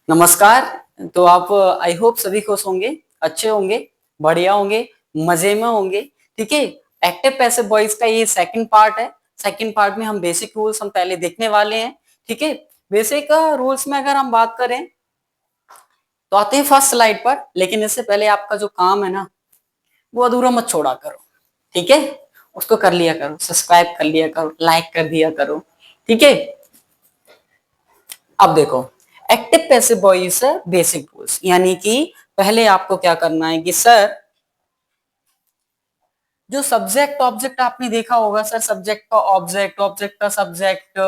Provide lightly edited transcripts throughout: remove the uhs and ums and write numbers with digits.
नमस्कार। तो आप आई होप सभी खुश होंगे, अच्छे होंगे, बढ़िया होंगे, मजे में होंगे। ठीक है। एक्टिव पैसिव वॉइस का ये सेकंड पार्ट है। सेकंड पार्ट में हम बेसिक रूल्स हम पहले देखने वाले हैं। ठीक है। बेसिक रूल्स में अगर हम बात करें तो आते हैं फर्स्ट स्लाइड पर, लेकिन इससे पहले आपका जो काम है ना वो अधूरा मत छोड़ा करो। ठीक है। उसको कर लिया करो, सब्सक्राइब कर लिया करो, लाइक कर दिया करो। ठीक है। अब देखो, active passive voice basic rules, यानी कि पहले आपको क्या करना है कि सर जो सब्जेक्ट ऑब्जेक्ट आपने देखा होगा सर, सब्जेक्ट का ऑब्जेक्ट, ऑब्जेक्ट का सब्जेक्ट।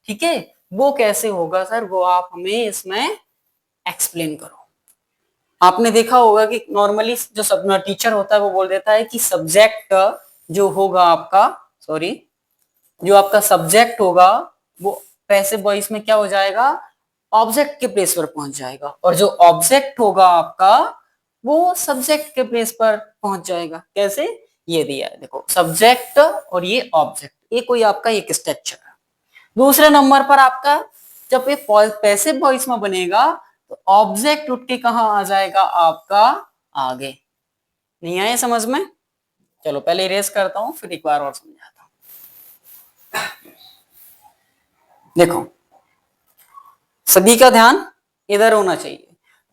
ठीक है। वो कैसे होगा सर, वो आप हमें इसमें एक्सप्लेन करो। आपने देखा होगा कि नॉर्मली जो सब टीचर होता है वो बोल देता है कि सब्जेक्ट जो होगा आपका, सॉरी, जो आपका सब्जेक्ट होगा वो पैसिव वॉइस में क्या हो जाएगा, ऑब्जेक्ट के प्लेस पर पहुंच जाएगा, और जो ऑब्जेक्ट होगा आपका वो सब्जेक्ट के प्लेस पर पहुंच जाएगा। कैसे, ये दिया है देखो, सब्जेक्ट और ये ऑब्जेक्ट, ये कोई आपका एक स्ट्रक्चर है। दूसरे नंबर पर आपका जब ये पैसिव वॉइस में बनेगा तो ऑब्जेक्ट उठ के कहां आ जाएगा, आपका आगे। नहीं आए समझ में? चलो पहले इरेज करता हूं, फिर एक बार और समझाता हूं। देखो, सभी का ध्यान इधर होना चाहिए।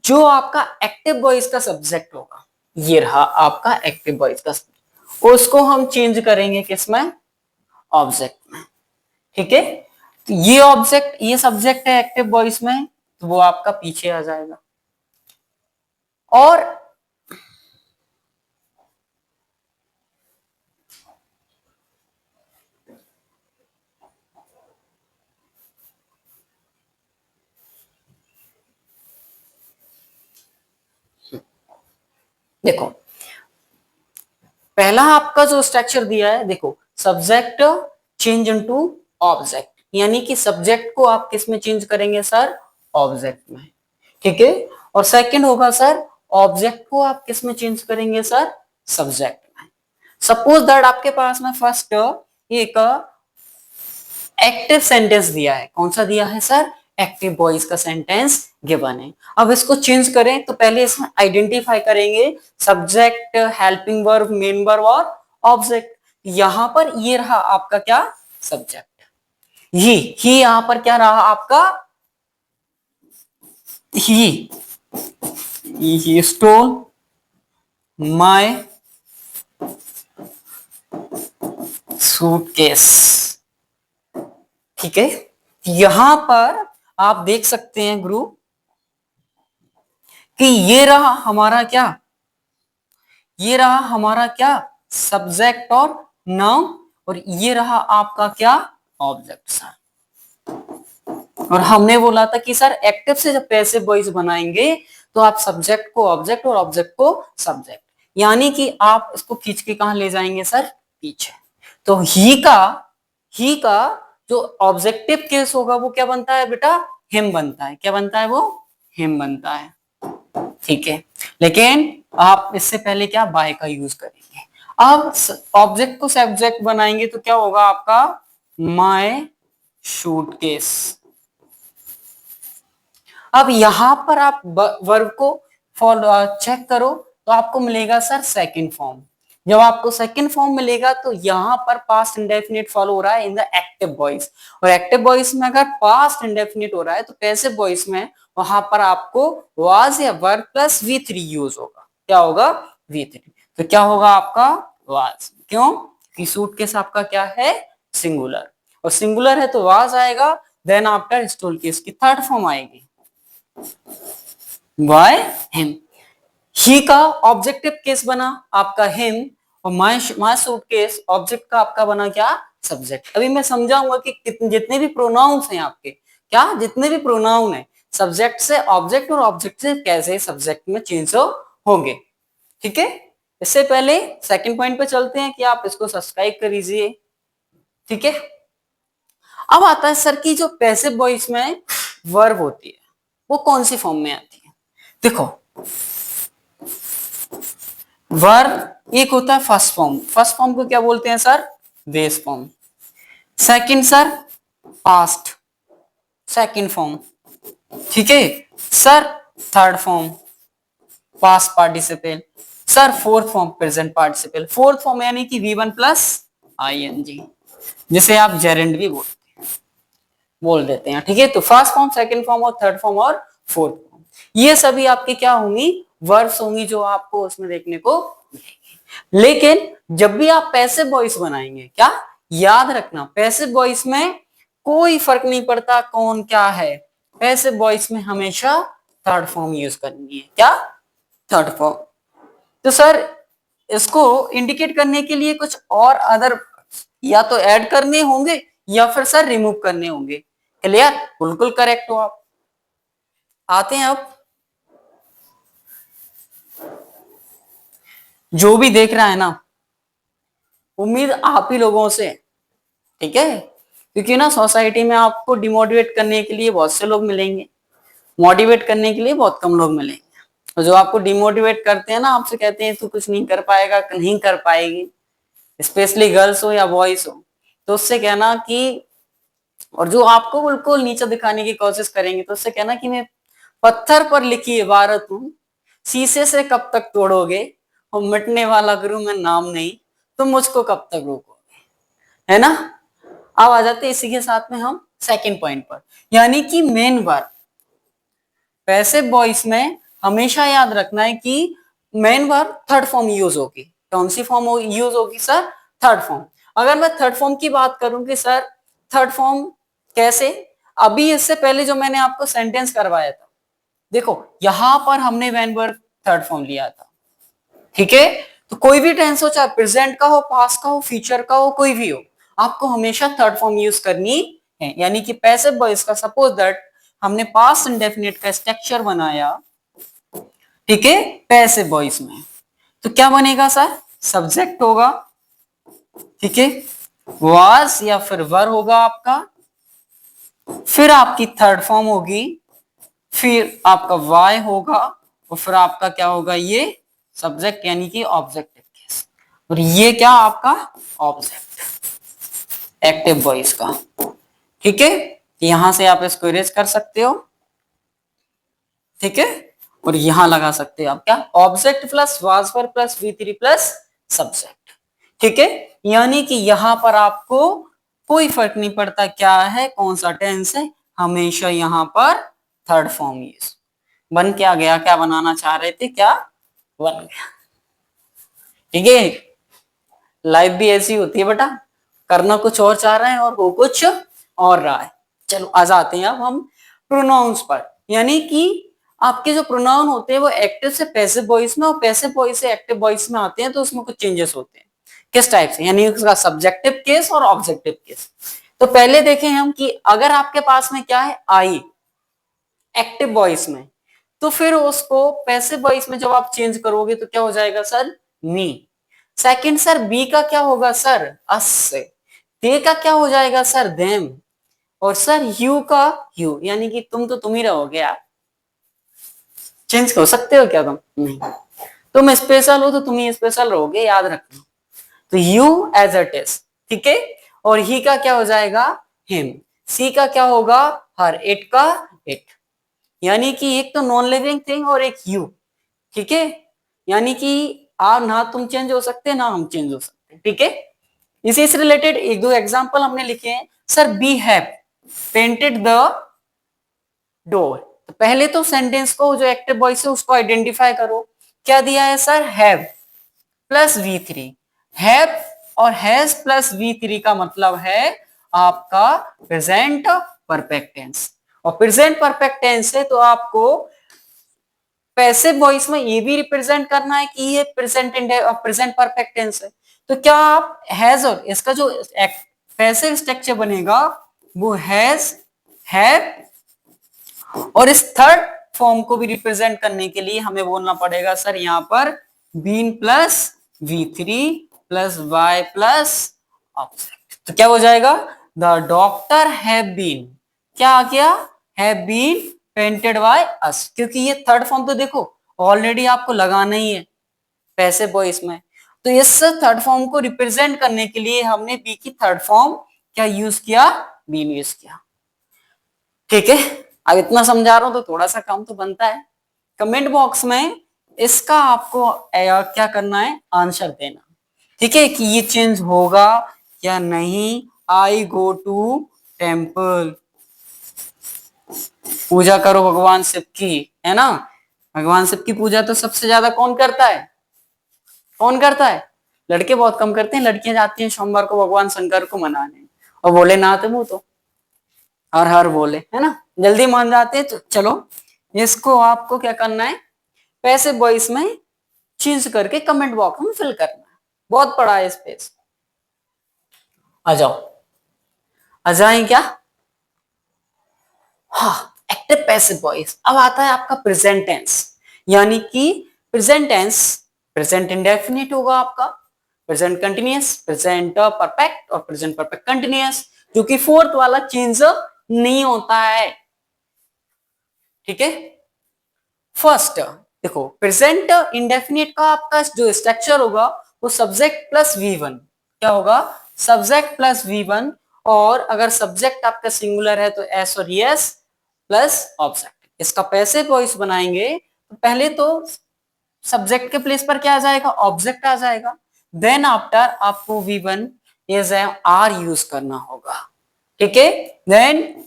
जो आपका एक्टिव वॉइस का सब्जेक्ट होगा, ये रहा आपका एक्टिव वॉइस का सब्जेक्ट, उसको हम चेंज करेंगे किसमें, ऑब्जेक्ट में। ठीक है। तो ये ऑब्जेक्ट, ये सब्जेक्ट है एक्टिव वॉइस में, तो वो आपका पीछे आ जाएगा। और देखो, पहला आपका जो स्ट्रक्चर दिया है, देखो, सब्जेक्ट चेंज इनटू ऑब्जेक्ट, यानी कि सब्जेक्ट को आप किस में चेंज करेंगे सर, ऑब्जेक्ट में। ठीक है। और सेकंड होगा सर, ऑब्जेक्ट को आप किस में चेंज करेंगे सर, सब्जेक्ट में। सपोज दैट आपके पास में फर्स्ट एक एक्टिव सेंटेंस दिया है। कौन सा दिया है सर, एक्टिव वॉइस का सेंटेंस गिवन है। अब इसको चेंज करें तो पहले इसमें आइडेंटिफाई करेंगे subject, helping verb, main verb और ऑब्जेक्ट। यहां पर ये रहा आपका क्या, सब्जेक्ट। ही यहां पर क्या रहा आपका, ही स्टोल माय सूटकेस। ठीक है। यहां पर आप देख सकते हैं गुरु कि ये रहा हमारा क्या, ये रहा हमारा क्या, सब्जेक्ट और नाउन, और ये रहा आपका क्या, ऑब्जेक्ट सर। और हमने बोला था कि सर एक्टिव से जब पैसिव वॉइस बनाएंगे तो आप सब्जेक्ट को ऑब्जेक्ट और ऑब्जेक्ट को सब्जेक्ट, यानी कि आप इसको खींच के कहां ले जाएंगे सर, पीछे। तो ही का जो ऑब्जेक्टिव केस होगा वो क्या बनता है बेटा, हिम बनता है। क्या बनता है वो, हिम बनता है। ठीक है। लेकिन आप इससे पहले क्या, बाय का यूज करेंगे। अब ऑब्जेक्ट को सब्जेक्ट बनाएंगे तो क्या होगा आपका, माय सूटकेस। अब यहां पर आप वर्ब को फॉलो चेक करो तो आपको मिलेगा सर सेकंड फॉर्म। जब आपको सेकंड फॉर्म मिलेगा तो यहां पर पास्ट इंडेफिनिट फॉलो हो रहा है इन द एक्टिव वॉइस, और एक्टिव वॉइस में अगर पास्ट इंडेफिनिट हो रहा है तो पैसिव वॉइस में वहां पर आपको वाज या वर्ब प्लस V3 यूज होगा। क्या होगा, V3। तो क्या होगा आपका, वाज। क्यों, कि सूटकेस आपका क्या है, सिंगुलर, और सिंगुलर है तो वाज आएगा। देन आफ्टर स्टोल केस की थर्ड फॉर्म आएगी, बाय हिम। ही का ऑब्जेक्टिव केस बना आपका हिम, और माय सूटकेस ऑब्जेक्ट का आपका बना क्या, सब्जेक्ट। अभी मैं समझाऊंगा कि जितने भी प्रोनाउंस हैं आपके, क्या जितने भी प्रोनाउन है, सब्जेक्ट से ऑब्जेक्ट और ऑब्जेक्ट से कैसे सब्जेक्ट में चेंज होंगे। ठीक है। इससे पहले सेकंड पॉइंट पे चलते हैं कि आप इसको सब्सक्राइब कर लीजिए। ठीक है। अब आता है सर की जो पैसिव वॉइस में वर्ब होती है वो कौन सी फॉर्म में आती है। देखो, वर्ब एक होता है फर्स्ट फॉर्म, फर्स्ट फॉर्म को क्या बोलते हैं sir, base form. Second sir, past, second form. ठीक है। Sir third form past participle, sir fourth form present participle, fourth form यानी कि V1 प्लस ING, जिसे आप जेरेंड भी बोल देते हैं, ठीक है। तो फर्स्ट फॉर्म, सेकंड फॉर्म और थर्ड फॉर्म और फोर्थ फॉर्म, ये सभी आपके क्या होंगी, वर्ब्स होंगी जो आपको उसमें देखने को मिलेंगी। लेकिन जब भी आप पैसिव वॉइस बनाएंगे, क्या याद रखना, पैसिव वॉइस में कोई फर्क नहीं पड़ता कौन क्या है, पैसिव वॉइस में हमेशा थर्ड फॉर्म यूज करनी है, क्या थर्ड फॉर्म। तो सर इसको इंडिकेट करने के लिए कुछ और अदर या तो ऐड करने होंगे या फिर सर रिमूव करने होंगे। क्लियर, बिल्कुल करेक्ट हो आप। आते हैं अब, जो भी देख रहा है ना, उम्मीद आप ही लोगों से, ठीक है, क्योंकि ना सोसाइटी में आपको डिमोटिवेट करने के लिए बहुत से लोग मिलेंगे, मोटिवेट करने के लिए बहुत कम लोग मिलेंगे। तो जो आपको डिमोटिवेट करते हैं ना, आपसे कहते हैं तू कुछ नहीं कर पाएगा, नहीं कर पाएगी, स्पेशली गर्ल्स हो या बॉयज हो, तो उससे कहना कि, और जो आपको बिल्कुल नीचा दिखाने की कोशिश करेंगे, तो उससे कहना कि मैं पत्थर पर लिखी इबारत हूं, शीशे से कब तक तोड़ोगे, और मिटने वाला गुरु मैं नाम नहीं, तुम मुझको कब तक रोकोगे, है ना। अब आ जाते इसी के साथ में हम सेकंड पॉइंट पर, यानी कि मेन वर्ब। पैसिव वॉइस में हमेशा याद रखना है कि main verb third form use होगी। कौन सी फॉर्म यूज होगी सर, थर्ड फॉर्म। अगर मैं थर्ड फॉर्म की बात करूं कि सर थर्ड फॉर्म कैसे, अभी इससे पहले जो मैंने आपको सेंटेंस करवाया था, देखो यहां पर हमने मेन वर्ब थर्ड फॉर्म लिया था, ठीक है। तो कोई भी टेंस हो, चाहे प्रेजेंट का हो, पास्ट का हो, फ्यूचर का हो, कोई भी हो, आपको हमेशा थर्ड फॉर्म यूज करनी है। यानी कि पैसिव वॉइस का, सपोज दैट हमने पास्ट इंडेफिनिट का स्ट्रक्चर बनाया, ठीक है, पैसिव वॉइस में, तो क्या बनेगा सर, सब्जेक्ट होगा, ठीक है, वाज या फिर वर होगा आपका, फिर आपकी थर्ड फॉर्म होगी, फिर आपका वाई होगा, और फिर आपका क्या होगा, ये सब्जेक्ट यानी कि ऑब्जेक्टिव केस, और ये क्या आपका ऑब्जेक्ट एक्टिव वॉइस का, ठीक है। यहां से आप इसको इरेज कर सकते हो, ठीक है, और यहां लगा सकते हो आप क्या, object plus was were plus V3 plus subject, ठीक है। यानी कि यहां पर आपको कोई फर्क नहीं पड़ता क्या है, कौन सा टेंस है, हमेशा यहां पर थर्ड फॉर्म यूज। बन क्या गया, क्या बनाना चाह रहे थे, क्या बन गया, ठीक है। लाइफ भी ऐसी होती है बेटा, करना कुछ और चाह रहे हैं और हो कुछ और रहा है। चलो आ जाते हैं अब हम प्रोनाउंस पर, यानी कि आपके जो प्रोनाउन होते हैं वो एक्टिव से पैसिव वॉइस में और पैसिव वॉइस से एक्टिव वॉइस में आते हैं, तो उसमें कुछ चेंजेस होते हैं। किस टाइप से, यानी उसका सब्जेक्टिव केस और ऑब्जेक्टिव केस। तो पहले देखें हम कि अगर आपके पास में क्या है, आई एक्टिव वॉइस में, तो फिर उसको पैसिव वॉइस में जब आप चेंज करोगे तो क्या हो जाएगा सर, मी। सेकंड सर बी का क्या होगा सर, अस से। दे का क्या हो जाएगा सर, देम। और सर यू का यू, यानी कि तुम ही रहोगे आप, चेंज कर सकते हो क्या तुम, नहीं। तुम स्पेशल हो तो तुम ही स्पेशल रहोगे, याद रखना। तो यू एज इट इज, ठीक है। और ही का क्या हो जाएगा, हिम। सी का क्या होगा, हर। इट का इट, यानी कि एक तो नॉन लिविंग थिंग और एक यू, ठीक है। यानी कि आप ना तुम चेंज हो सकते ना हम चेंज हो सकते, ठीक है। इसी से रिलेटेड एक दो एग्जांपल हमने लिखे हैं। Sir we have painted the door, तो पहले तो सेंटेंस को जो एक्टिव वॉइस है उसको आइडेंटिफाई करो। क्या दिया है sir, have plus V3। Have और हैज प्लस V3 का मतलब है आपका प्रेजेंट परफेक्ट टेंस, और प्रेजेंट परफेक्ट टेंस है तो आपको पैसिव वॉइस में ये भी रिप्रेजेंट करना है कि ये प्रेजेंट परफेक्ट टेंस है। तो क्या आप हैज, और इसका जो पैसिव स्ट्रक्चर बनेगा वो हैज, हैव, और इस थर्ड फॉर्म को भी रिप्रेजेंट करने के लिए हमें बोलना पड़ेगा सर यहां पर been plus V3 plus Y plus object. तो क्या हो जाएगा, द डॉक्टर हैव बीन, क्या आ गया, have been painted by us, क्योंकि ये थर्ड फॉर्म तो देखो ऑलरेडी आपको लगाना ही है पैसिव वॉइस में। तो इस थर्ड फॉर्म को रिप्रेजेंट करने के लिए हमने बी की थर्ड फॉर्म क्या यूज किया, बीन यूज किया, ठीक है। अब इतना समझा रहा हूं तो थोड़ा सा काम तो बनता है। कमेंट बॉक्स में इसका आपको क्या करना है, आंसर देना, ठीक है, कि ये चेंज होगा या नहीं। आई गो टू टेम्पल, पूजा करो भगवान शिव की, है ना। भगवान शिव की पूजा तो सबसे ज्यादा कौन करता है, कौन करता है? लड़के बहुत कम करते हैं, लड़कियां जाती हैं सोमवार को भगवान शंकर को मनाने, और बोले ना थे मुंह तो, और हर बोले, है ना, जल्दी मान जाते हैं। तो चलो इसको आपको क्या करना है, पैसे वॉइस में चेंज करके कमेंट बॉक्स में फिल करना है। बहुत पड़ा है स्पेस। आ जाओ, आ जाए क्या? हाँ, एक्टिव पैसिव वॉइस। अब आता है आपका प्रेजेंट टेंस, यानी कि प्रेजेंट टेंस, प्रेजेंट इंडेफिनिट होगा आपका, प्रेजेंट कंटिन्यूअस, प्रेजेंट परफेक्ट और प्रेजेंट परफेक्ट कंटिन्यूअस, जो कि फोर्थ वाला चेंज नहीं होता है, ठीक है। फर्स्ट देखो, प्रेजेंट इंडेफिनिट का आपका जो स्ट्रक्चर होगा वो सब्जेक्ट प्लस V1, क्या होगा, सब्जेक्ट प्लस V1, और अगर सब्जेक्ट आपका सिंगुलर है तो एस और यस प्लस ऑब्जेक्ट। इसका पैसिव वॉइस बनाएंगे तो पहले तो सब्जेक्ट के प्लेस पर क्या आ जाएगा, ऑब्जेक्ट आ जाएगा, देन आफ्टर आपको V1 इज आर यूज करना होगा, ठीक है। देन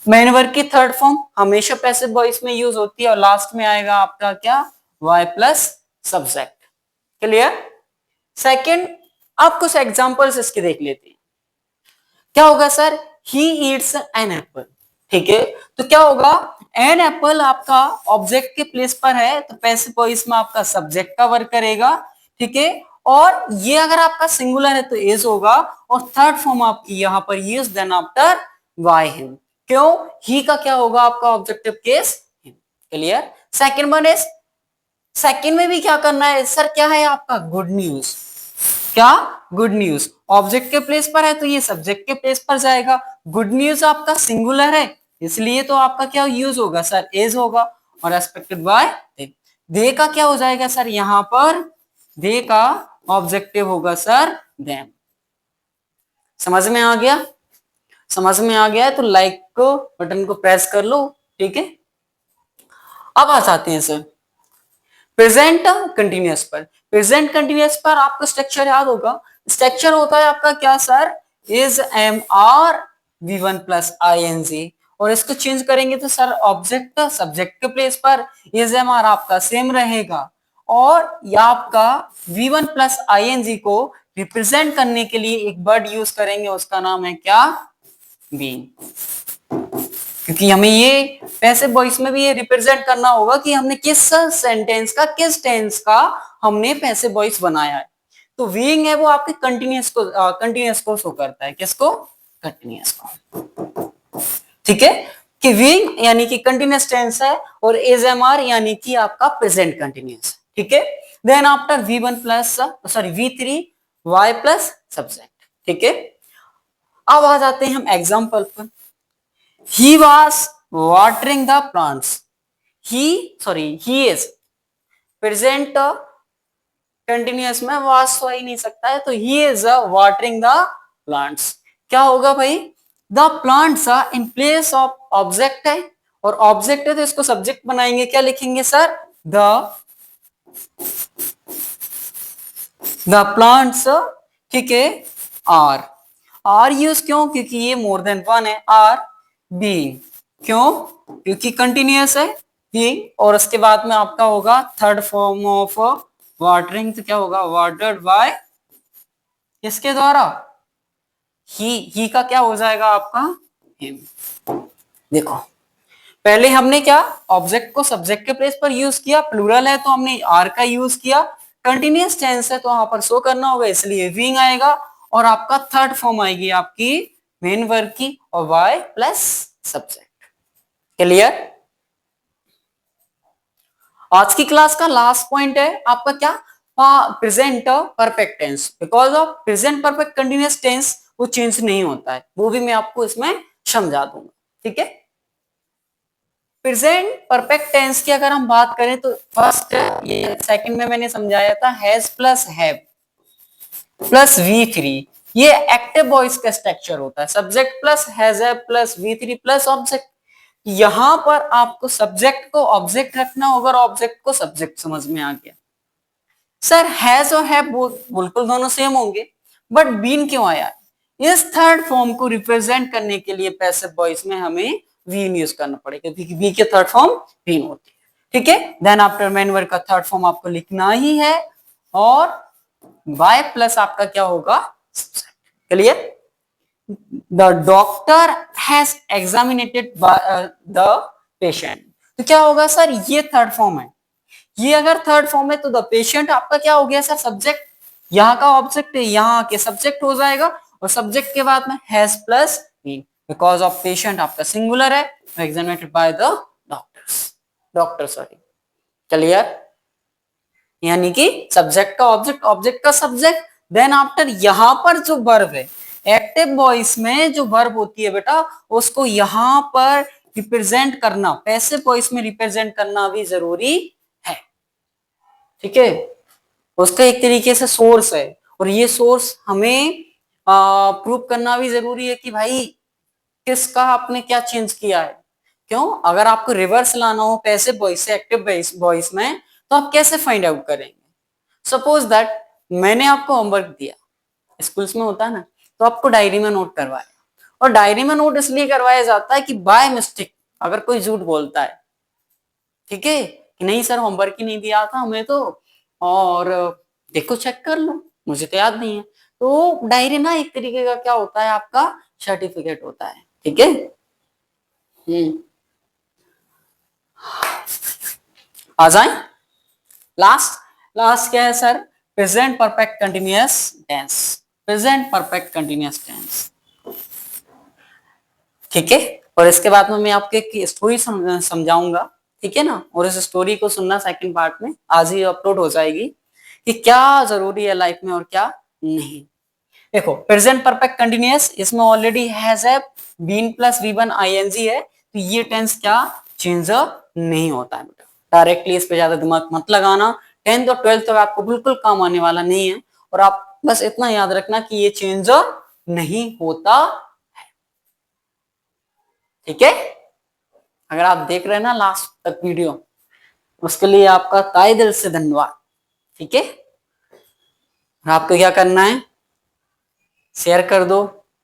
मेन वर्ब की थर्ड फॉर्म हमेशा पैसिव वॉइस में यूज होती है, और लास्ट में आएगा आपका क्या, Y plus subject. Clear? Second, आप कुछ एग्जांपल्स इसके देख लेते हैं। क्या होगा sir, he eats an apple, ठीक है। तो क्या होगा, एन एप्पल आपका ऑब्जेक्ट के प्लेस पर है तो पैसिव वॉइस में आपका सब्जेक्ट का वर्क करेगा, ठीक है। और ये अगर आपका सिंगुलर है तो इज होगा, और थर्ड फॉर्म आपकी यहां पर use, then after by him. क्यों, ही का क्या होगा आपका objective case, him. Clear? Second one is, second में भी क्या करना है सर, क्या है आपका गुड न्यूज, क्या, गुड न्यूज। ऑब्जेक्ट के प्लेस पर है तो ये सब्जेक्ट के प्लेस पर जाएगा, गुड न्यूज आपका सिंगुलर है इसलिए तो आपका क्या यूज होगा सर, इज होगा, और एक्सपेक्टेड बाय दे। दे का क्या हो जाएगा सर, यहां पर दे का ऑब्जेक्टिव होगा सर देम। समझ में आ गया? समझ में आ गया है तो लाइक को बटन को प्रेस कर लो, ठीक है। अब आ जाते हैं सर प्रेजेंट कंटिन्यूअस पर। प्रेजेंट कंटिन्यूअस पर आपको स्ट्रक्चर याद होगा, स्ट्रक्चर होता है आपका क्या sir, is am are V1 plus ING, और इसको चेंज करेंगे तो सर ऑब्जेक्ट सब्जेक्ट के प्लेस पर इज एम आर आपका सेम रहेगा, और ये आपका V1 प्लस ING को रिप्रेजेंट करने के लिए एक वर्ड यूज करेंगे, उसका नाम है क्या, बीइंग। क्योंकि हमें ये पैसिव वॉइस में भी ये रिप्रेजेंट करना होगा कि हमने किस सेंटेंस का, किस टेंस का हमने पैसिव वॉइस बनाया है। तो बीइंग है वो आपके कंटिन्यूअस को शो करता है, किसको, कंटिन्यूअस को, ठीक है। कि बीइंग यानी कि कंटिन्यूअस टेंस है, और इज एम आर यानी कि आपका प्रेजेंट कंटिन्यूअस, ठीक है। Then after V1 plus sorry V3 Y plus subject, ठीक है। अब आ जाते हैं हम एग्जाम्पल पर। He was watering the plants. He is present continuous में was तो ही नहीं सकता है, तो he is watering the plants। क्या होगा भाई, the plants are in place of object है, और ऑब्जेक्ट है तो इसको सब्जेक्ट बनाएंगे, क्या लिखेंगे सर, the plants, ठीक है, आर यूज क्यों, क्योंकि ये मोर देन वन है, आर बीइंग, क्यों, क्योंकि कंटिन्यूअस है बीइंग, और उसके बाद में आपका होगा थर्ड फॉर्म ऑफ वाटरिंग, तो क्या होगा, वाटर्ड बाय, किसके द्वारा, ही का क्या हो जाएगा आपका, हिम। देखो पहले हमने क्या, ऑब्जेक्ट को सब्जेक्ट के प्लेस पर यूज किया, प्लूरल है तो हमने आर का यूज किया, कंटिन्यूअस टेंस है तो वहां पर शो करना होगा इसलिए बीइंग आएगा, और आपका थर्ड फॉर्म आएगी आपकी मेन वर्ब की, और वाई प्लस सब्जेक्ट। क्लियर? आज की क्लास का लास्ट पॉइंट है आपका क्या, present perfect tense. Because of present perfect continuous tense वो चेंज नहीं होता है, वो भी मैं आपको इसमें समझा दूंगा, ठीक है। प्रेजेंट परफेक्ट टेंस की अगर हम बात करें तो फर्स्ट, ये सेकंड में मैंने समझाया था, has plus have plus V3, ये एक्टिव वॉइस का स्ट्रक्चर होता है, subject plus has have plus V3 plus object. यहां पर आपको सब्जेक्ट को ऑब्जेक्ट रखना होगा और ऑब्जेक्ट को सब्जेक्ट समझ में आ गया। सर हैज और हैव बिल्कुल दोनों सेम होंगे, बट बीन क्यों आया? इस थर्ड फॉर्म को रिप्रेजेंट करने के लिए पैसिव वॉइस में हमें बीन यूज करना पड़ेगा, क्योंकि बी के थर्ड फॉर्म बीन होती है। ठीक है, देन आफ्टर मेन वर्ब का थर्ड फॉर्म आपको लिखना ही है, और बाय प्लस आपका क्या होगा? Clear? The doctor has examinated the patient. तो क्या होगा सर? ये थर्ड फॉर्म है, ये अगर थर्ड फॉर्म है तो द पेशेंट आपका क्या हो गया सर? सब्जेक्ट, यहाँ का ऑब्जेक्ट है, यहाँ के सब्जेक्ट हो जाएगा, और सब्जेक्ट के बाद में has plus been, because of patient आपका सिंगुलर है, examinated by the doctor sorry. Clear? यानी कि सब्जेक्ट का ऑब्जेक्ट, ऑब्जेक्ट का सब्जेक्ट, देन आफ्टर यहां पर जो वर्ब है, एक्टिव वॉइस में जो वर्ब होती है बेटा, उसको यहां पर रिप्रेजेंट करना, पैसिव वॉइस में रिप्रेजेंट करना भी जरूरी है। ठीक है, उसका एक तरीके से सोर्स है, और ये सोर्स हमें प्रूव करना भी जरूरी है कि भाई किसका आपने क्या चेंज किया है। क्यों? अगर आपको रिवर्स लाना हो पैसिव वॉइस से एक्टिव वॉइस में, तो आप कैसे फाइंड आउट करेंगे? सपोज दैट मैंने आपको होमवर्क दिया, स्कूल्स में होता है ना, तो आपको डायरी में नोट करवाया, और डायरी में नोट इसलिए करवाया जाता है कि बाय मिस्टेक अगर कोई झूठ बोलता है, ठीक है, कि नहीं सर होमवर्क ही नहीं दिया था हमें तो, और देखो चेक कर लो, मुझे तो याद नहीं है, तो डायरी ना एक तरीके का क्या होता है? आपका सर्टिफिकेट होता है। ठीक है, आ जाए लास्ट। लास्ट क्या है sir? Present perfect continuous tense. Present perfect continuous tense. ठीक है, और इसके बाद में मैं आपको एक स्टोरी समझाऊंगा, ठीक है ना, और इस स्टोरी को सुनना सेकंड पार्ट में, आज ही अपलोड हो जाएगी, कि क्या जरूरी है लाइफ में और क्या नहीं। देखो प्रेजेंट परफेक्ट कंटिन्यूअस, इसमें ऑलरेडी हैज है, बीन प्लस वी1 आईएनजी है, तो ये टेंस क्या चेंज नहीं होता है बेटा। डायरेक्टली इस पे ज्यादा दिमाग मत लगाना, 10th और 12th तक आपको बिल्कुल काम आने वाला नहीं है, और आप बस इतना याद रखना कि ये चेंज नहीं होता। ठीक है, अगर आप देख रहे हैं ना लास्ट तक वीडियो, उसके लिए आपका तहे दिल से धन्यवाद। ठीक है, आपको क्या करना है? शेयर कर दो,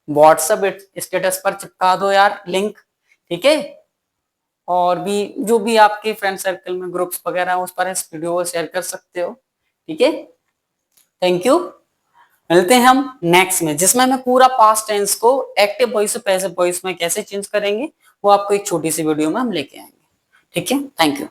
व्हाट्सएप स्टेटस पर चिपका दो यार लिंक। ठीक है, और भी जो भी आपके फ्रेंड सर्कल में ग्रुप्स वगैरह उस पर इस वीडियो को शेयर कर सकते हो। ठीक है, थैंक यू। मिलते हैं हम नेक्स्ट में, जिसमें मैं पूरा पास्ट टेंस को एक्टिव वॉइस से पैसिव वॉइस में कैसे चेंज करेंगे, वो आपको एक छोटी सी वीडियो में हम लेके आएंगे। ठीक है, थैंक यू।